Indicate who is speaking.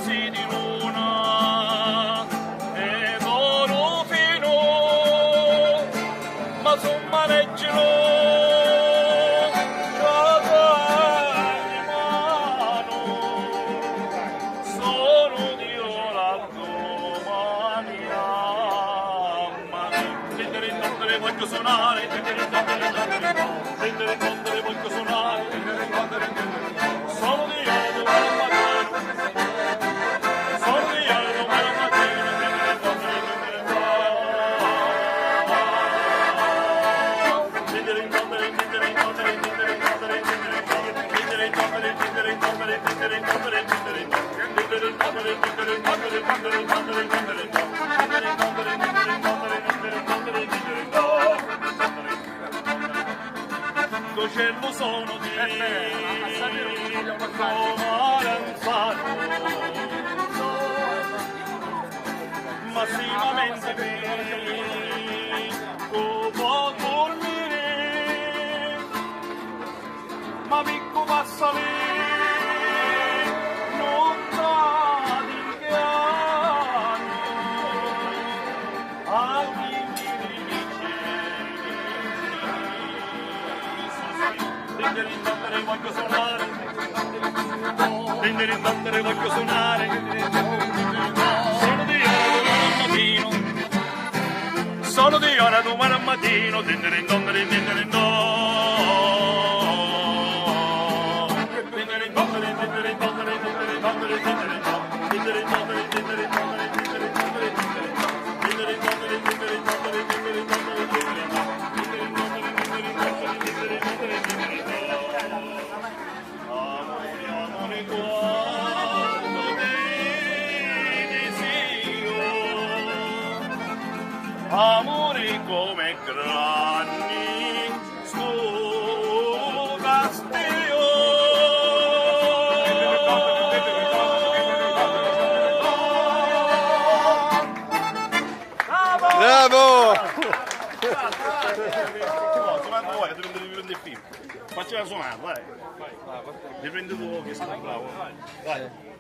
Speaker 1: sprazzi di luna ed oro fino, ma son maneggino già di mano, sono Dio la domani amano. Tendere in tendere voglio suonare, tendere in tendere voglio suonare, sono Dio domani mattina, sono Dio domani mattina, tendere in tendere L'uccello sono di Maranzano, massimamente può dormire, ma picco passa lì, non dà di piano, a chi mi dice. Tendere in tendere voglio suonare, tendere in tendere voglio suonare, sono di ora al mattino, sono di ora domani al mattino, tendere in tendere, tendere in do, tendere in tendere, tendere in tendere, tendere in tendere, tendere in do, tendere in tendere, tendere in tendere, tendere in tendere, tendere in tendere, tendere in tendere, tendere in tendere, tendere in do. Amore come grani sto castello.
Speaker 2: Bravo!
Speaker 1: Prende il film. Facci la suonata, dai. Riprende tu che sei bravo. Dai.